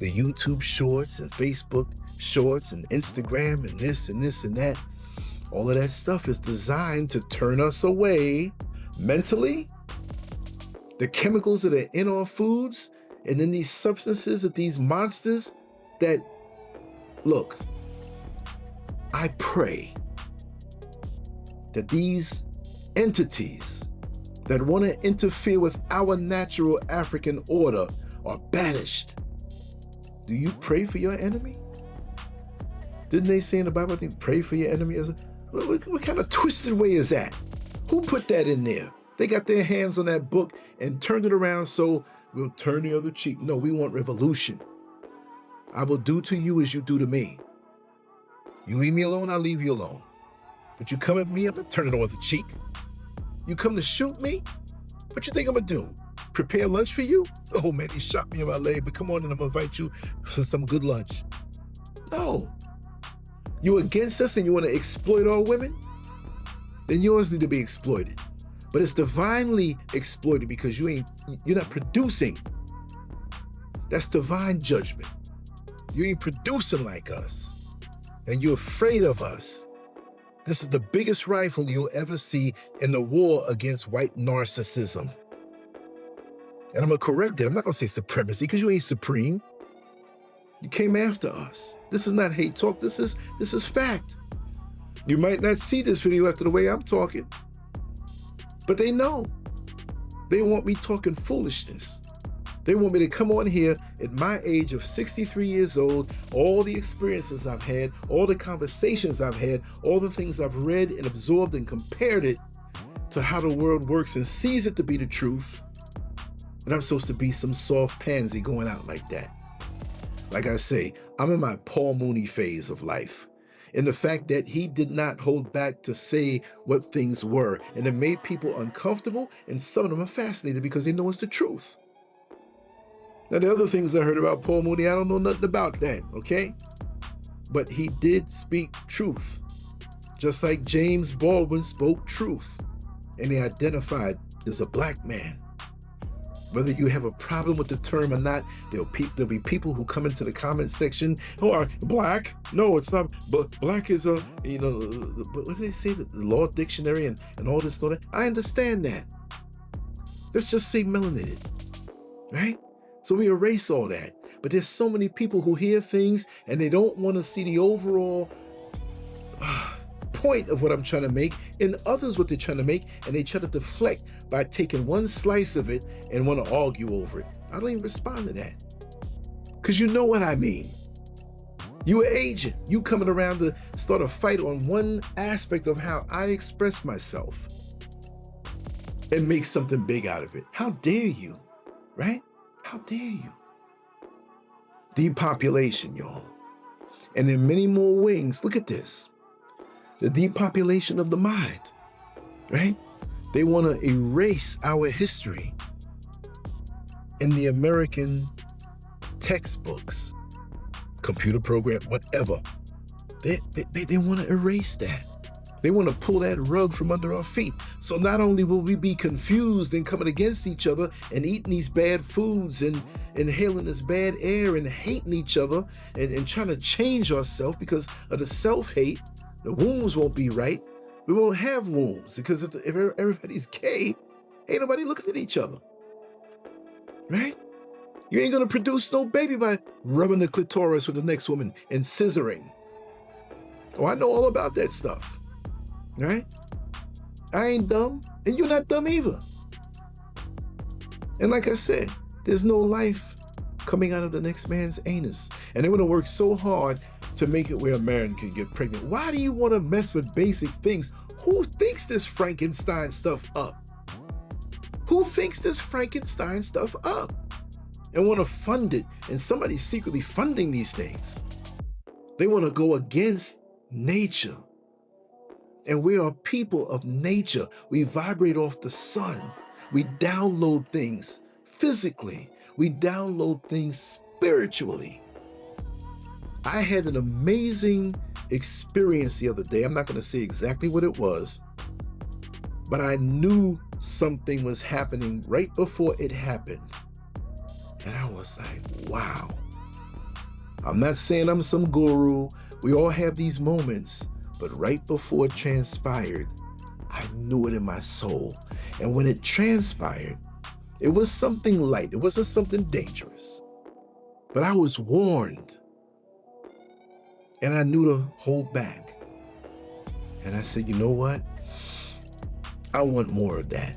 the YouTube shorts and Facebook shorts and Instagram and this and this and that. All of that stuff is designed to turn us away mentally. The chemicals that are in our foods, and then these substances of these monsters that, look, I pray that these entities that want to interfere with our natural African order are banished. Do you pray for your enemy? Didn't they say in the Bible, I think, pray for your enemy? What kind of twisted way is that? Who put that in there? They got their hands on that book and turned it around so we'll turn the other cheek. No, we want revolution. I will do to you as you do to me. You leave me alone, I'll leave you alone. But you come at me, I'm gonna turn it on the cheek. You come to shoot me? What you think I'm gonna do? Prepare lunch for you? Oh man, he shot me in my leg, but come on and I'm gonna invite you for some good lunch. No. You against us and you wanna exploit our women? Then yours need to be exploited. But it's divinely exploited because you're not producing. That's divine judgment. You ain't producing like us. And you're afraid of us. This is the biggest rifle you'll ever see in the war against white narcissism. And I'm gonna correct it. I'm not gonna say supremacy because you ain't supreme. You came after us. This is not hate talk. This is fact. You might not see this video after the way I'm talking, but they know. They want me talking foolishness. They want me to come on here at my age of 63 years old, all the experiences I've had, all the conversations I've had, all the things I've read and absorbed and compared it to how the world works and sees it to be the truth. And I'm supposed to be some soft pansy going out like that. Like I say, I'm in my Paul Mooney phase of life. And the fact that he did not hold back to say what things were, and it made people uncomfortable, and some of them are fascinated because they know it's the truth. Now, the other things I heard about Paul Mooney, I don't know nothing about that, okay? But he did speak truth, just like James Baldwin spoke truth, and he identified as a black man. Whether you have a problem with the term or not, there'll be people who come into the comment section who are black. No, it's not. But black is a, what do they say? The law dictionary and all this and all that. I understand that. Let's just say melanated, right? So we erase all that. But there's so many people who hear things and they don't want to see the overall point of what I'm trying to make, and others what they're trying to make, and they try to deflect by taking one slice of it and want to argue over it. I don't even respond to that, because you know what I mean. You an agent. You coming around to start a fight on one aspect of how I express myself and make something big out of it. How dare you, right? How dare you? Depopulation, y'all. And in many more wings, look at this. The depopulation of the mind, right? They want to erase our history in the American textbooks, computer program, whatever. They want to erase that. They want to pull that rug from under our feet. So not only will we be confused and coming against each other and eating these bad foods and inhaling this bad air and hating each other and trying to change ourselves because of the self-hate, the wombs won't be right. We won't have wombs because if everybody's gay, ain't nobody looking at each other, right? You ain't gonna produce no baby by rubbing the clitoris with the next woman and scissoring. Oh, I know all about that stuff, right? I ain't dumb, and you're not dumb either. And like I said, there's no life coming out of the next man's anus. And they want to work so hard to make it where a man can get pregnant. Why do you want to mess with basic things? Who thinks this Frankenstein stuff up? Who thinks this Frankenstein stuff up? And want to fund it, and somebody's secretly funding these things. They want to go against nature. And we are people of nature. We vibrate off the sun. We download things physically. We download things spiritually. I had an amazing experience the other day. I'm not going to say exactly what it was, but I knew something was happening right before it happened. And I was like, wow. I'm not saying I'm some guru. We all have these moments, but right before it transpired, I knew it in my soul. And when it transpired, it was something light. It wasn't something dangerous, but I was warned. And I knew to hold back. And I said, you know what? I want more of that.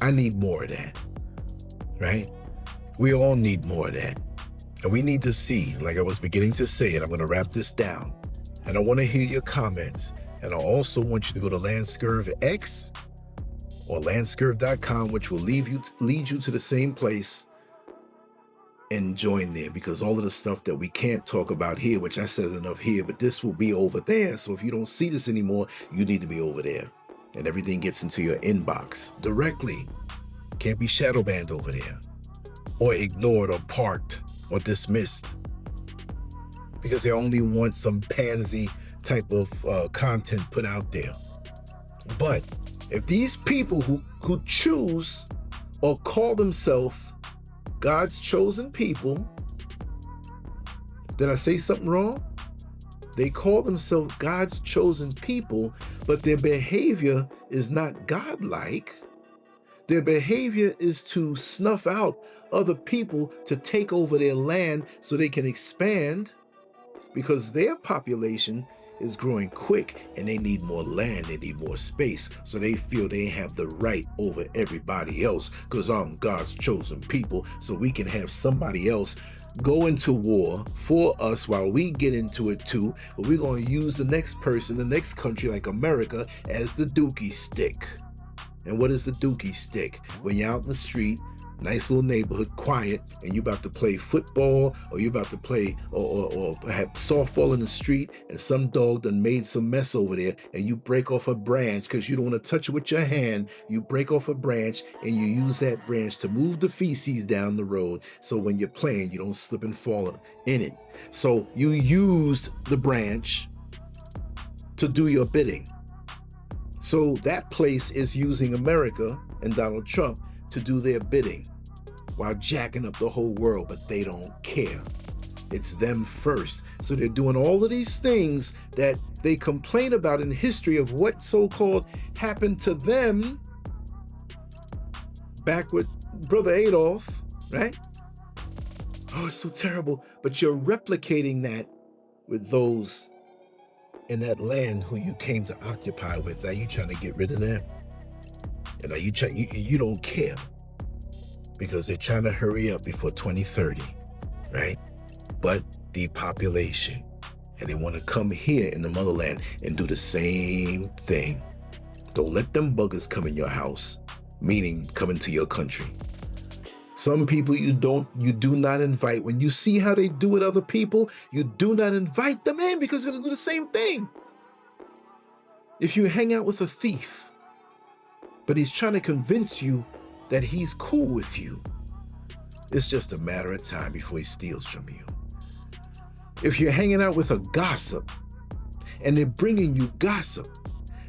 I need more of that, right? We all need more of that. And we need to see, like I was beginning to say, and I'm going to wrap this down. And I want to hear your comments. And I also want you to go to LanceScurvX or LanceScurv.com, which will lead you to the same place, and join there, because all of the stuff that we can't talk about here, which I said enough here, but this will be over there. So if you don't see this anymore, you need to be over there. And everything gets into your inbox directly. Can't be shadow banned over there, or ignored, or parked, or dismissed, because they only want some pansy type of content put out there. But if these people who choose or call themselves God's chosen people, did I say something wrong? They call themselves God's chosen people, but their behavior is not godlike. Their behavior is to snuff out other people to take over their land so they can expand, because their population is growing quick and they need more land, they need more space. So they feel they have the right over everybody else because I'm God's chosen people. So we can have somebody else go into war for us while we get into it too. But we're going to use the next person, the next country like America, as the dookie stick. And what is the dookie stick? When you're out in the street, nice little neighborhood, quiet, and you about to play football, or you about to play or have softball in the street, and some dog done made some mess over there, and you break off a branch because you don't want to touch it with your hand. You break off a branch and you use that branch to move the feces down the road, so when you're playing, you don't slip and fall in it. So you used the branch to do your bidding. So that place is using America and Donald Trump to do their bidding while jacking up the whole world, but they don't care. It's them first. So they're doing all of these things that they complain about in history of what so-called happened to them back with Brother Adolf, right? Oh, it's so terrible. But you're replicating that with those in that land who you came to occupy with. Now you trying to get rid of them. And now you don't care because they're trying to hurry up before 2030, right? But depopulation. And they want to come here in the motherland and do the same thing. Don't let them buggers come in your house, meaning come into your country. Some people you do not invite. When you see how they do with other people, you do not invite them in because they're going to do the same thing. If you hang out with a thief, but he's trying to convince you that he's cool with you, it's just a matter of time before he steals from you. If you're hanging out with a gossip and they're bringing you gossip,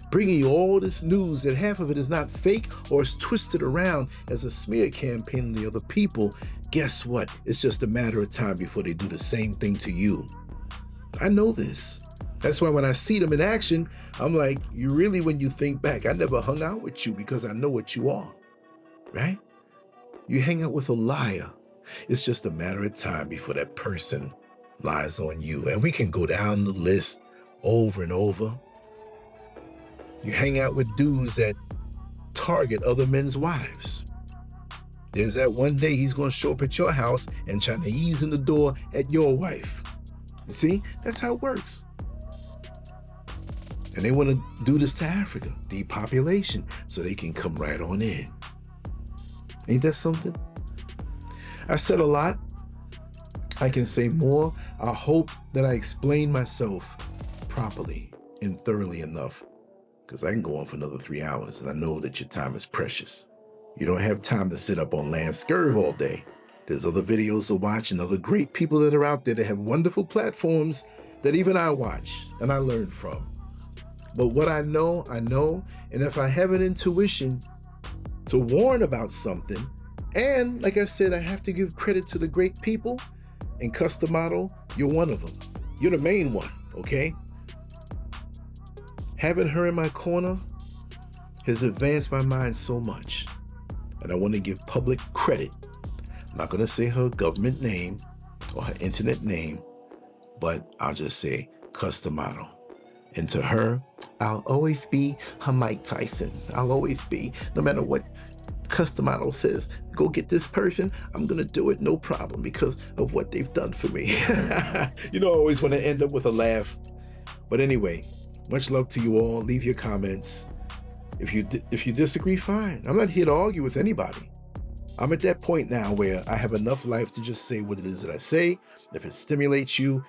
bringing you all this news that half of it is not fake or is twisted around as a smear campaign on the other people, guess what? It's just a matter of time before they do the same thing to you. I know this. That's why when I see them in action, I'm like, you really, when you think back, I never hung out with you because I know what you are, right? You hang out with a liar. It's just a matter of time before that person lies on you. And we can go down the list over and over. You hang out with dudes that target other men's wives. There's that one day he's going to show up at your house and try to ease in the door at your wife. You see, that's how it works. And they want to do this to Africa, depopulation, so they can come right on in. Ain't that something? I said a lot. I can say more. I hope that I explained myself properly and thoroughly enough, because I can go on for another 3 hours, and I know that your time is precious. You don't have time to sit up on LanceScurv all day. There's other videos to watch and other great people that are out there that have wonderful platforms that even I watch and I learn from. But what I know, and if I have an intuition to warn about something, and like I said, I have to give credit to the great people, and Customato, you're one of them. You're the main one, okay? Having her in my corner has advanced my mind so much, and I want to give public credit. I'm not going to say her government name or her internet name, but I'll just say Customato. And to her, I'll always be her Mike Tyson. I'll always be, no matter what Customato says, go get this person, I'm going to do it, no problem, because of what they've done for me. You know, I always want to end up with a laugh. But anyway, much love to you all. Leave your comments. If you disagree, fine. I'm not here to argue with anybody. I'm at that point now where I have enough life to just say what it is that I say. If it stimulates you,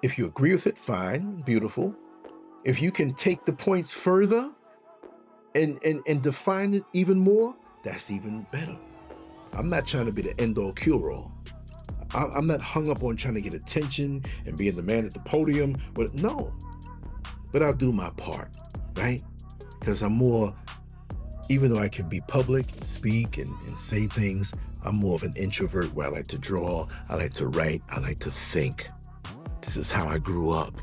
if you agree with it, fine, beautiful. If you can take the points further and define it even more, that's even better. I'm not trying to be the end-all cure-all. I'm not hung up on trying to get attention and being the man at the podium, but no. But I'll do my part, right? Because I'm more, even though I can be public and speak and say things, I'm more of an introvert where I like to draw, I like to write, I like to think. This is how I grew up,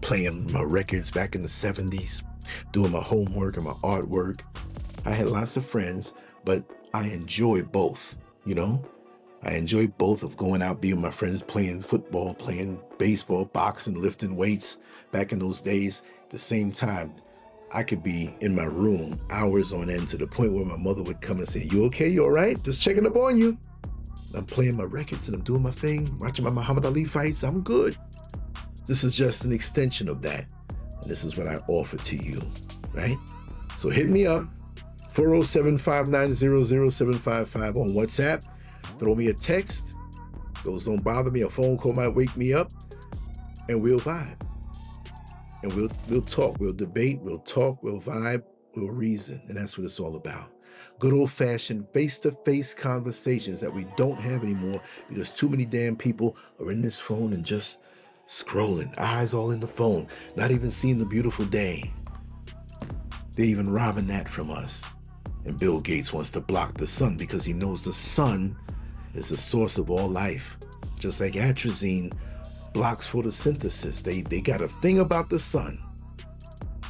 playing my records back in the 70s, doing my homework and my artwork. I had lots of friends but I enjoy both, you know? I enjoy both of going out, being with my friends, playing football, playing baseball, boxing, lifting weights back in those days. At the same time, I could be in my room hours on end, to the point where my mother would come and say, "You okay? You all right? Just checking up on you." I'm playing my records and I'm doing my thing, watching my Muhammad Ali fights. I'm good. This is just an extension of that. And this is what I offer to you, right? So hit me up, 407-590-0755 on WhatsApp. Throw me a text. Those don't bother me. A phone call might wake me up, and we'll vibe. And we'll talk, we'll debate, we'll talk, we'll vibe, we'll reason. And that's what it's all about. Good old-fashioned face-to-face conversations that we don't have anymore, because too many damn people are in this phone and just scrolling, eyes all in the phone, not even seeing the beautiful day. They're even robbing that from us. And Bill Gates wants to block the sun because he knows the sun is the source of all life. Just like atrazine blocks photosynthesis. They got a thing about the sun.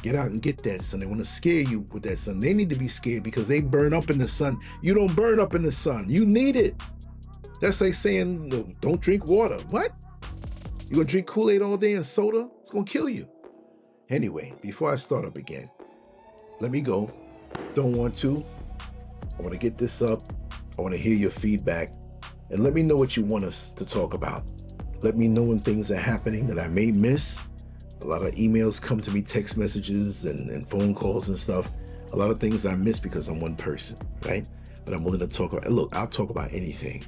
Get out and get that sun. They want to scare you with that sun. They need to be scared because they burn up in the sun. You don't burn up in the sun. You need it. That's like saying, no, don't drink water. What? You gonna drink Kool-Aid all day and soda? It's gonna kill you. Anyway, before I start up again, let me go. Don't want to. I want to get this up. I want to hear your feedback. And let me know what you want us to talk about. Let me know when things are happening that I may miss. A lot of emails come to me, text messages and phone calls and stuff. A lot of things I miss because I'm one person, right? But I'm willing to talk about. Look, I'll talk about anything.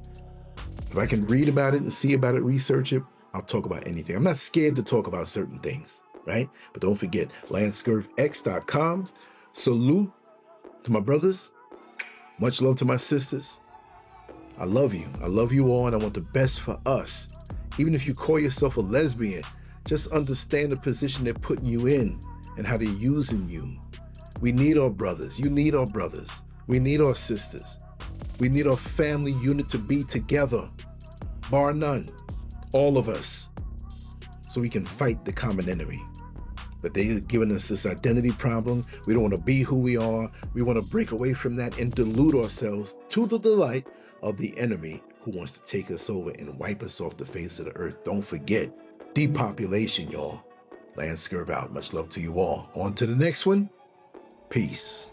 If I can read about it and see about it, research it, I'll talk about anything. I'm not scared to talk about certain things, right? But don't forget, LanceScurvX.com. Salute to my brothers. Much love to my sisters. I love you. I love you all, and I want the best for us. Even if you call yourself a lesbian, just understand the position they're putting you in and how they're using you. We need our brothers. You need our brothers. We need our sisters. We need our family unit to be together, bar none, all of us, so we can fight the common enemy. But they're giving us this identity problem. We don't want to be who we are. We want to break away from that and delude ourselves to the delight of the enemy who wants to take us over and wipe us off the face of the earth. Don't forget, depopulation, y'all. LanceScurv out. Much love to you all. On to the next one. Peace.